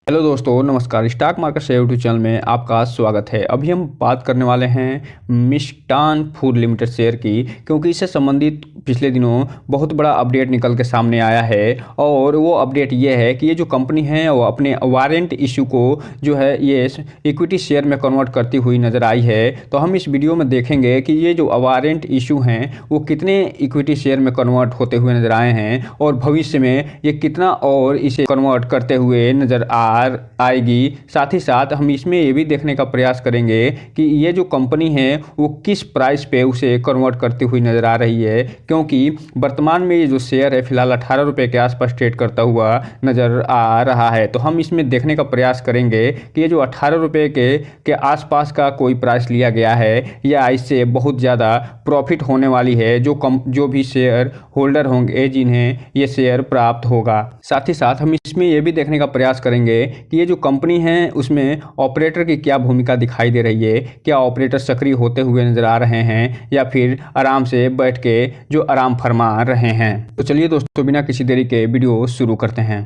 Hello दोस्तों, नमस्कार। Stock market से यूट्यूब चैनल में आपका स्वागत है। अभी हम बात करने वाले हैं मिष्टान फूड लिमिटेड शेयर की, क्योंकि इससे संबंधित पिछले दिनों बहुत बड़ा अपडेट निकल के सामने आया है। और वो अपडेट ये है कि ये जो कंपनी है वो अपने वारंट इशू को जो है ये इक्विटी शेयर में कन्वर्ट करती हुई नज़र आई है। तो हम इस वीडियो में देखेंगे कि ये जो वारंट इशू हैं वो कितने इक्विटी शेयर में कन्वर्ट होते हुए नज़र आए हैं और भविष्य में ये कितना और इसे कन्वर्ट करते हुए नज़र आएगी। साथ ही साथ हम इसमें ये भी देखने का प्रयास करेंगे कि ये जो कंपनी है वो किस प्राइस पे उसे कन्वर्ट करती हुई नज़र आ रही है, क्योंकि वर्तमान में ये जो शेयर है फिलहाल 18 रुपये के आसपास ट्रेड करता हुआ नज़र आ रहा है। तो हम इसमें देखने का प्रयास करेंगे कि ये जो 18 रुपये के आसपास का कोई प्राइस लिया गया है या इससे बहुत ज़्यादा प्रॉफिट होने वाली है जो भी शेयर होल्डर होंगे जिन्हें ये शेयर प्राप्त होगा। साथ ही साथ हम इसमें ये भी देखने का प्रयास करेंगे कि ये जो कंपनी है उसमें ऑपरेटर की क्या भूमिका दिखाई दे रही है। क्या ऑपरेटर सक्रिय होते हुए नजर आ रहे हैं या फिर आराम से बैठ के जो आराम फरमा रहे हैं। तो चलिए दोस्तों, बिना किसी देरी के वीडियो शुरू करते हैं।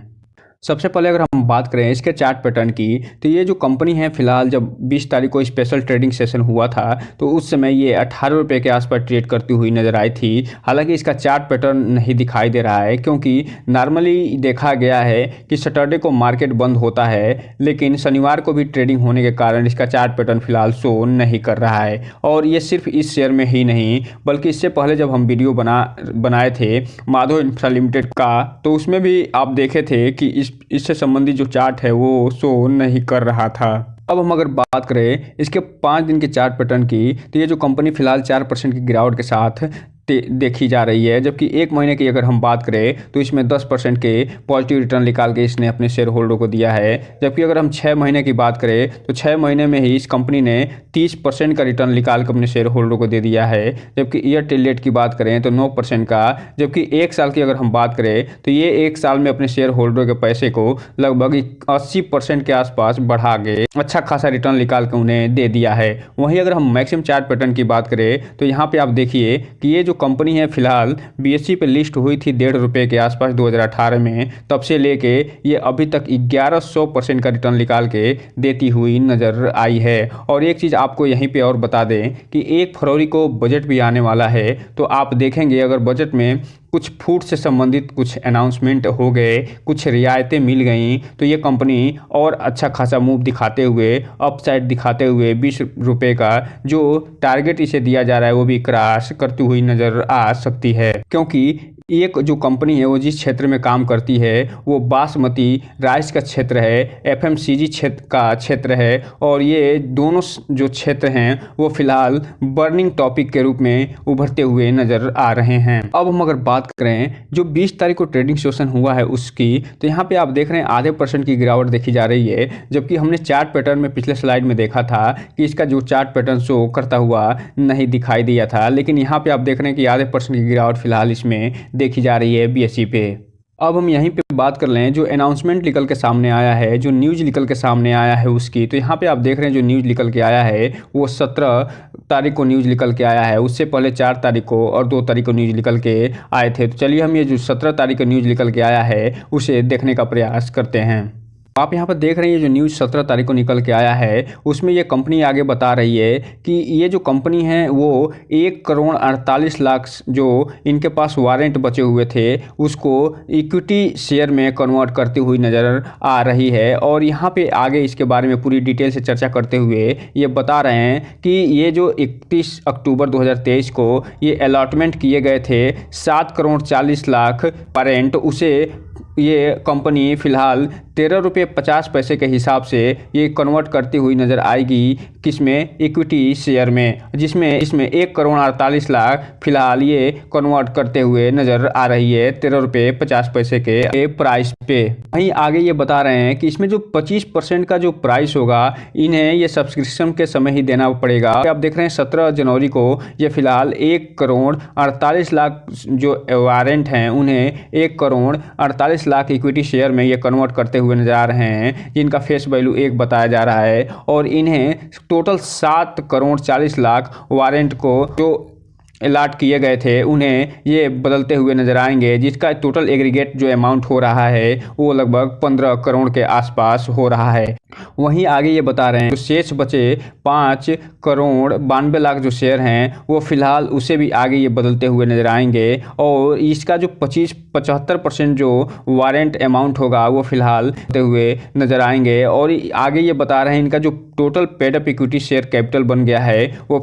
सबसे पहले अगर हम बात करें इसके चार्ट पैटर्न की, तो ये जो कंपनी है फिलहाल जब 20 तारीख को स्पेशल ट्रेडिंग सेशन हुआ था तो उस समय ये 18 रुपये के आसपास ट्रेड करती हुई नज़र आई थी। हालांकि इसका चार्ट पैटर्न नहीं दिखाई दे रहा है, क्योंकि नॉर्मली देखा गया है कि सैटरडे को मार्केट बंद होता है, लेकिन शनिवार को भी ट्रेडिंग होने के कारण इसका चार्ट पैटर्न फिलहाल शो नहीं कर रहा है। और ये सिर्फ इस शेयर में ही नहीं बल्कि इससे पहले जब हम वीडियो बनाए थे माधव इंफ्रा लिमिटेड का, तो उसमें भी आप देखे थे कि इससे संबंधित जो चार्ट है वो शो नहीं कर रहा था। अब हम अगर बात करें इसके 5 दिन के चार्ट पैटर्न की, तो ये जो कंपनी फिलहाल 4% की गिरावट के साथ देखी जा रही है, जबकि एक महीने की अगर हम बात करें तो इसमें 10% के पॉजिटिव रिटर्न निकाल के इसने अपने शेयर होल्डर को दिया है। जबकि अगर हम 6 महीने की बात करें तो 6 महीने में ही इस कंपनी ने 30% का रिटर्न निकाल के अपने शेयर होल्डर को दे दिया है। जबकि ईयर टिल डेट की बात करें तो 9% का। जबकि एक साल की अगर हम बात करें तो ये एक साल में अपने शेयर होल्डर के पैसे को लगभग 80% के आसपास बढ़ा के अच्छा खासा रिटर्न निकाल के उन्हें दे दिया है। वहीं अगर हम मैक्सिमम चार्ट पैटर्न की बात करें तो यहाँ पे आप देखिए कि ये जो कंपनी है फिलहाल बीएसई पे लिस्ट हुई थी 1.5 रुपये के आसपास 2018 में, तब से लेके ये अभी तक 1100% का रिटर्न निकाल के देती हुई नज़र आई है। और एक चीज़ आपको यहीं पे और बता दें कि 1 फरवरी को बजट भी आने वाला है, तो आप देखेंगे अगर बजट में कुछ फूड से संबंधित कुछ अनाउंसमेंट हो गए, कुछ रियायतें मिल गई, तो ये कंपनी और अच्छा खासा मूव दिखाते हुए अपसाइड दिखाते हुए 20 रुपये का जो टारगेट इसे दिया जा रहा है वो भी क्रॉस करती हुई नज़र आ सकती है। क्योंकि एक जो कंपनी है वो जिस क्षेत्र में काम करती है वो बासमती राइस का क्षेत्र है, एफएमसीजी क्षेत्र है, और ये दोनों जो क्षेत्र हैं वो फिलहाल बर्निंग टॉपिक के रूप में उभरते हुए नज़र आ रहे हैं। अब हम अगर बात करें जो 20 तारीख को ट्रेडिंग सेशन हुआ है उसकी, तो यहाँ पे आप देख रहे हैं आधे % की गिरावट देखी जा रही है। जबकि हमने चार्ट पैटर्न में पिछले स्लाइड में देखा था कि इसका जो चार्ट पैटर्न शो करता हुआ नहीं दिखाई दिया था, लेकिन यहाँ पे आप देख रहे हैं कि आधे % की गिरावट फिलहाल इसमें देखी जा रही है बीएसई पे। अब हम यहीं पे बात कर लें जो अनाउंसमेंट निकल के सामने आया है, जो न्यूज़ निकल के सामने आया है उसकी, तो यहाँ पे आप देख रहे हैं जो न्यूज़ निकल के आया है वो 17 तारीख को न्यूज़ निकल के आया है। उससे पहले 4 तारीख को और 2 तारीख को न्यूज़ निकल के आए थे। तो चलिए हम ये जो 17 तारीख को न्यूज़ निकल के आया है उसे देखने का प्रयास करते हैं। आप यहाँ पर देख रहे हैं ये जो न्यूज़ 17 तारीख को निकल के आया है उसमें ये कंपनी आगे बता रही है कि ये जो कंपनी है वो 1 करोड़ 48 लाख जो इनके पास वारंट बचे हुए थे उसको इक्विटी शेयर में कन्वर्ट करती हुई नज़र आ रही है। और यहाँ पे आगे इसके बारे में पूरी डिटेल से चर्चा करते हुए ये बता रहे हैं कि ये जो 31 अक्टूबर 2023 को ये अलॉटमेंट किए गए थे 7 करोड़ 40 लाख वारंट, उसे ये कंपनी फिलहाल 13 रुपये 50 पैसे के हिसाब से ये कन्वर्ट करती हुई नज़र आएगी किसमें, इक्विटी शेयर में, जिसमें इसमें 1 करोड़ 48 लाख फिलहाल ये कन्वर्ट करते हुए नज़र आ रही है 13 रुपये 50 पैसे के प्राइस पे। वहीं आगे ये बता रहे हैं कि इसमें जो 25% का जो प्राइस होगा इन्हें ये सब्सक्रिप्शन के समय ही देना पड़ेगा। आप देख रहे हैं 17 जनवरी को ये फिलहाल 1 करोड़ 48 लाख जो वारंट हैं उन्हें 1 करोड़ 48 लाख इक्विटी शेयर में ये कन्वर्ट करते हुए नजर आ रहे हैं, जिनका फेस वैल्यू 1 बताया जा रहा है। और इन्हें टोटल 7 करोड़ 40 लाख वारंट को जो अलॉट किए गए थे उन्हें ये बदलते हुए नजर आएंगे, जिसका टोटल एग्रीगेट जो अमाउंट हो रहा है वो लगभग 15 करोड़ के आसपास हो रहा है। वहीं आगे ये बता रहे हैं जो शेष बचे 5 करोड़ 92 लाख जो शेयर हैं वो फिलहाल उसे भी आगे ये बदलते हुए नजर आएंगे, और इसका जो 75% जो वारंट अमाउंट होगा वो फिलहाल होते हुए नजर आएंगे। और आगे ये बता रहे हैं इनका जो total paid up equity share capital बन गया है वो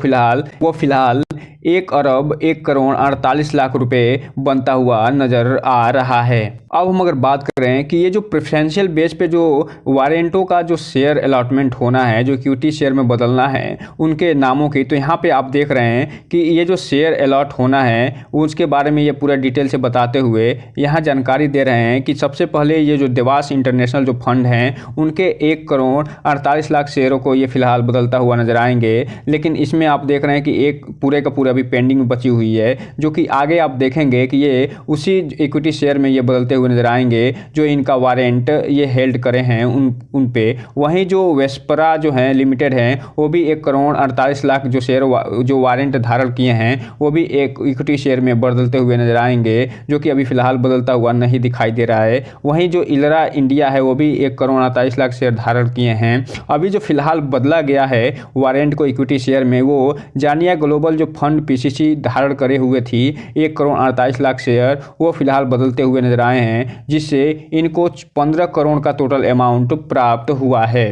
फिलहाल 1 अरब 1 करोड़ 48 लाख रुपए बनता हुआ नजर आ रहा है। अब हम अगर बात करें कि ये जो प्रेफरेंशियल बेस पे जो वारंटों का जो शेयर अलॉटमेंट होना है, जो इक्विटी शेयर में बदलना है उनके नामों की, तो यहाँ पे आप देख रहे हैं कि ये जो शेयर अलॉट होना है उसके बारे में ये पूरा डिटेल से बताते हुए यहाँ जानकारी दे रहे हैं कि सबसे पहले ये जो देवास इंटरनेशनल जो फंड हैं उनके 1 करोड़ 48 लाख शेयरों को ये फिलहाल बदलता हुआ नजर आएंगे। लेकिन इसमें आप देख रहे हैं कि एक पूरे का पूरा अभी पेंडिंग में बची हुई है, जो कि आगे आप देखेंगे कि ये उसी इक्विटी शेयर में ये बदलते हुए नजर आएंगे जो इनका वारंट ये हेल्ड करे हैं उन पे। वहीं जो वेस्परा जो है लिमिटेड है वो भी 1 करोड़ 48 लाख जो शेयर जो वारंट धारण किए हैं वो भी एक इक्विटी शेयर में बदलते हुए नजर आएंगे, जो कि अभी फिलहाल बदलता हुआ नहीं दिखाई दे रहा है। वहीं जो इलरा इंडिया है वो भी 1 करोड़ 48 लाख शेयर धारण किए हैं। अभी जो फिलहाल बदला गया है वारंट को इक्विटी शेयर में वो जानिया ग्लोबल जो फंड पीसीसी धारण करे हुए थी 1 करोड़ 48 लाख शेयर वो फिलहाल बदलते हुए नजर आए हैं, जिससे इनको 15 करोड़ का टोटल अमाउंट प्राप्त हुआ है।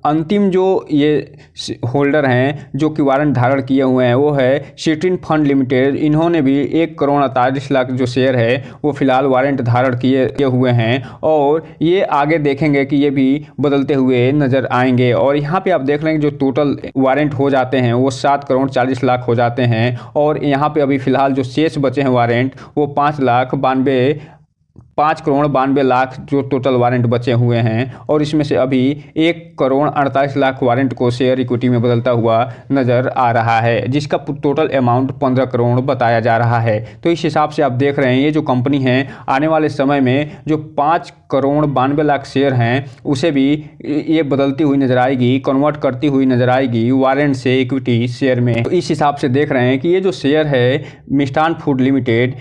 अंतिम जो ये होल्डर हैं जो कि वारंट धारण किए हुए हैं वो है सिट्रिन फंड लिमिटेड। इन्होंने भी 1 करोड़ 48 लाख जो शेयर है वो फिलहाल वारंट धारण किए हुए हैं, और ये आगे देखेंगे कि ये भी बदलते हुए नज़र आएंगे। और यहाँ पे आप देख रहे हैं जो टोटल वारंट हो जाते हैं वो 7 करोड़ 40 लाख हो जाते हैं, और यहाँ पे अभी फिलहाल जो शेष बचे हैं वारंट वो 5 करोड़ 92 लाख जो टोटल वारंट बचे हुए हैं, और इसमें से अभी 1 करोड़ 48 लाख वारंट को शेयर इक्विटी में बदलता हुआ नज़र आ रहा है, जिसका टोटल अमाउंट 15 करोड़ बताया जा रहा है। तो इस हिसाब से आप देख रहे हैं ये जो कंपनी है आने वाले समय में जो 5 करोड़ 92 लाख शेयर हैं उसे भी ये बदलती हुई नजर आएगी, कन्वर्ट करती हुई नजर आएगी वारंट से इक्विटी शेयर में। तो इस हिसाब से देख रहे हैं कि ये जो शेयर है मिष्ठान फूड लिमिटेड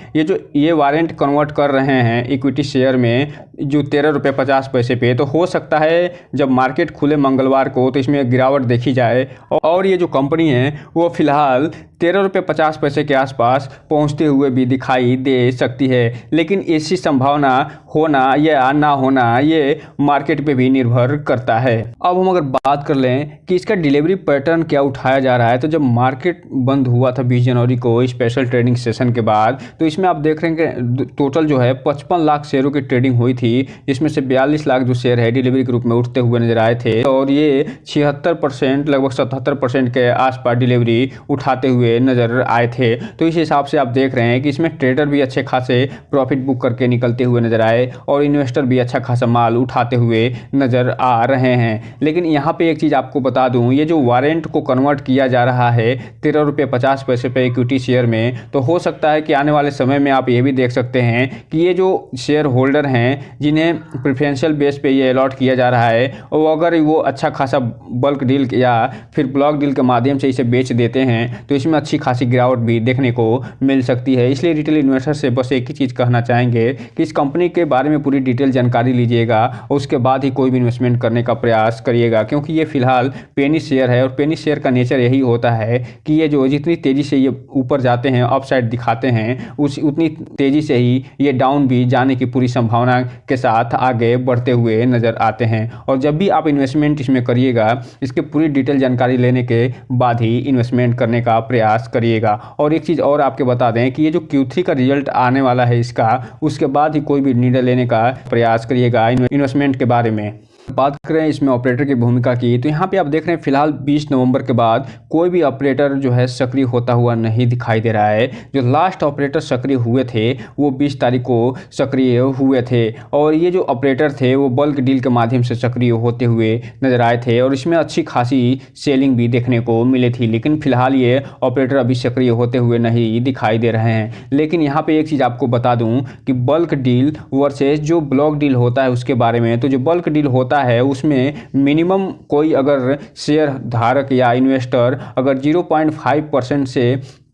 ये वारंट कन्वर्ट कर रहे हैं इक्विटी शेयर में जो 13 रुपये 50 पैसे पे। तो हो सकता है जब मार्केट खुले मंगलवार को तो इसमें गिरावट देखी जाए, और ये जो कंपनी है वो फिलहाल 13 रुपये 50 पैसे के आसपास पहुंचते हुए भी दिखाई दे सकती है। लेकिन ऐसी संभावना होना या ना होना ये मार्केट पे भी निर्भर करता है। अब हम अगर बात कर लें कि इसका डिलीवरी पैटर्न क्या उठाया जा रहा है, तो जब मार्केट बंद हुआ था 20 जनवरी को स्पेशल ट्रेडिंग सेशन के बाद, तो इसमें आप देख रहे हैं कि टोटल जो है 55 लाख शेयरों की ट्रेडिंग हुई थी, जिसमें से 42 लाख जो शेयर है डिलीवरी के रूप में उठते हुए नजर आए थे, और ये 76% लगभग 77% के आसपास डिलीवरी उठाते हुए नजर आए थे। तो इस हिसाब से आप देख रहे हैं कि इसमें ट्रेडर भी अच्छे खासे प्रॉफिट बुक करके निकलते हुए नजर आए, और इन्वेस्टर भी अच्छा खासा माल उठाते हुए नजर आ रहे हैं। लेकिन यहाँ पे एक चीज़ आपको बता दूँ, ये जो वारंट को कन्वर्ट किया जा रहा है 13 रुपये 50 पैसे पे इक्विटी शेयर में, तो हो सकता है कि आने वाले समय में आप ये भी देख सकते हैं कि ये जो शेयर होल्डर हैं जिन्हें प्रेफरेंशियल बेस पे ये अलॉट किया जा रहा है, और अगर वो अच्छा खासा बल्क डील या फिर ब्लॉक डील के माध्यम से इसे बेच देते हैं तो इसमें अच्छी खासी गिरावट भी देखने को मिल सकती है। इसलिए रिटेल इन्वेस्टर से बस एक ही चीज़ कहना चाहेंगे कि इस कंपनी के बारे में पूरी डिटेल जानकारी लीजिएगा और उसके बाद ही कोई भी इन्वेस्टमेंट करने का प्रयास करिएगा, क्योंकि ये फिलहाल पेनी शेयर है, और पेनी शेयर का नेचर यही होता है कि ये जो जितनी तेज़ी से ये ऊपर जाते हैं अपसाइड दिखाते हैं उतनी तेज़ी से ही ये डाउन भी जाने की पूरी संभावना के साथ आगे बढ़ते हुए नज़र आते हैं। और जब भी आप इन्वेस्टमेंट इसमें करिएगा इसके पूरी डिटेल जानकारी लेने के बाद ही इन्वेस्टमेंट करने का प्रयास करिएगा। और एक चीज़ और आपके बता दें कि ये जो Q3 का रिजल्ट आने वाला है इसका, उसके बाद ही कोई भी निर्णय लेने का प्रयास करिएगा इन्वेस्टमेंट के बारे में। बात करें इसमें ऑपरेटर की भूमिका की, तो यहाँ पे आप देख रहे हैं फिलहाल 20 नवंबर के बाद कोई भी ऑपरेटर जो है सक्रिय होता हुआ नहीं दिखाई दे रहा है। जो लास्ट ऑपरेटर सक्रिय हुए थे वो 20 तारीख को सक्रिय हुए थे, और ये जो ऑपरेटर थे वो बल्क डील के माध्यम से सक्रिय होते हुए नजर आए थे, और इसमें अच्छी खासी सेलिंग भी देखने को मिली थी। लेकिन फिलहाल ये ऑपरेटर अभी सक्रिय होते हुए नहीं दिखाई दे रहे हैं। लेकिन यहाँ पर एक चीज़ आपको बता दूँ कि बल्क डील वर्सेज जो ब्लॉक डील होता है उसके बारे में, तो जो बल्क डील होता है उसमें मिनिमम कोई अगर शेयर धारक या इन्वेस्टर अगर 0.5% से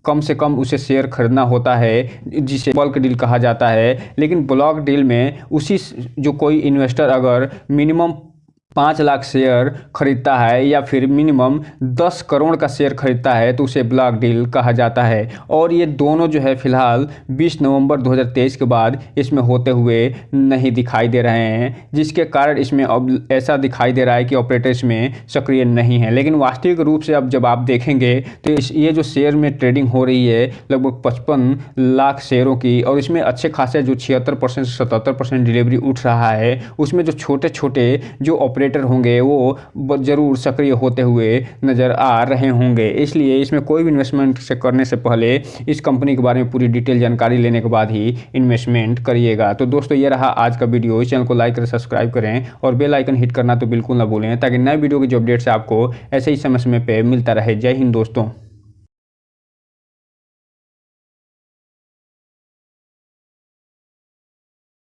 कम से कम उसे शेयर खरीदना होता है, जिसे बल्क डील कहा जाता है। लेकिन ब्लॉक डील में उसी जो कोई इन्वेस्टर अगर मिनिमम 5 लाख शेयर खरीदता है या फिर मिनिमम 10 करोड़ का शेयर खरीदता है तो उसे ब्लॉक डील कहा जाता है। और ये दोनों जो है फिलहाल 20 नवंबर 2023 के बाद इसमें होते हुए नहीं दिखाई दे रहे हैं, जिसके कारण इसमें अब ऐसा दिखाई दे रहा है कि ऑपरेटर इसमें सक्रिय नहीं है। लेकिन वास्तविक रूप से अब जब आप देखेंगे तो ये जो शेयर में ट्रेडिंग हो रही है लगभग 55 लाख शेयरों की, और इसमें अच्छे खासे जो 76% से 77% डिलीवरी उठ रहा है, उसमें जो छोटे छोटे जो ऑपरेटर होंगे वो जरूर सक्रिय होते हुए नज़र आ रहे होंगे। इसलिए इसमें कोई भी इन्वेस्टमेंट से करने से पहले इस कंपनी के बारे में पूरी डिटेल जानकारी लेने के बाद ही इन्वेस्टमेंट करिएगा। तो दोस्तों ये रहा आज का वीडियो। चैनल को लाइक करें, सब्सक्राइब करें और बेल आइकन हिट करना तो बिल्कुल ना भूलें, ताकि नए वीडियो की जो अपडेट्स आपको ऐसे ही समय समय पे मिलता रहे। जय हिंद दोस्तों।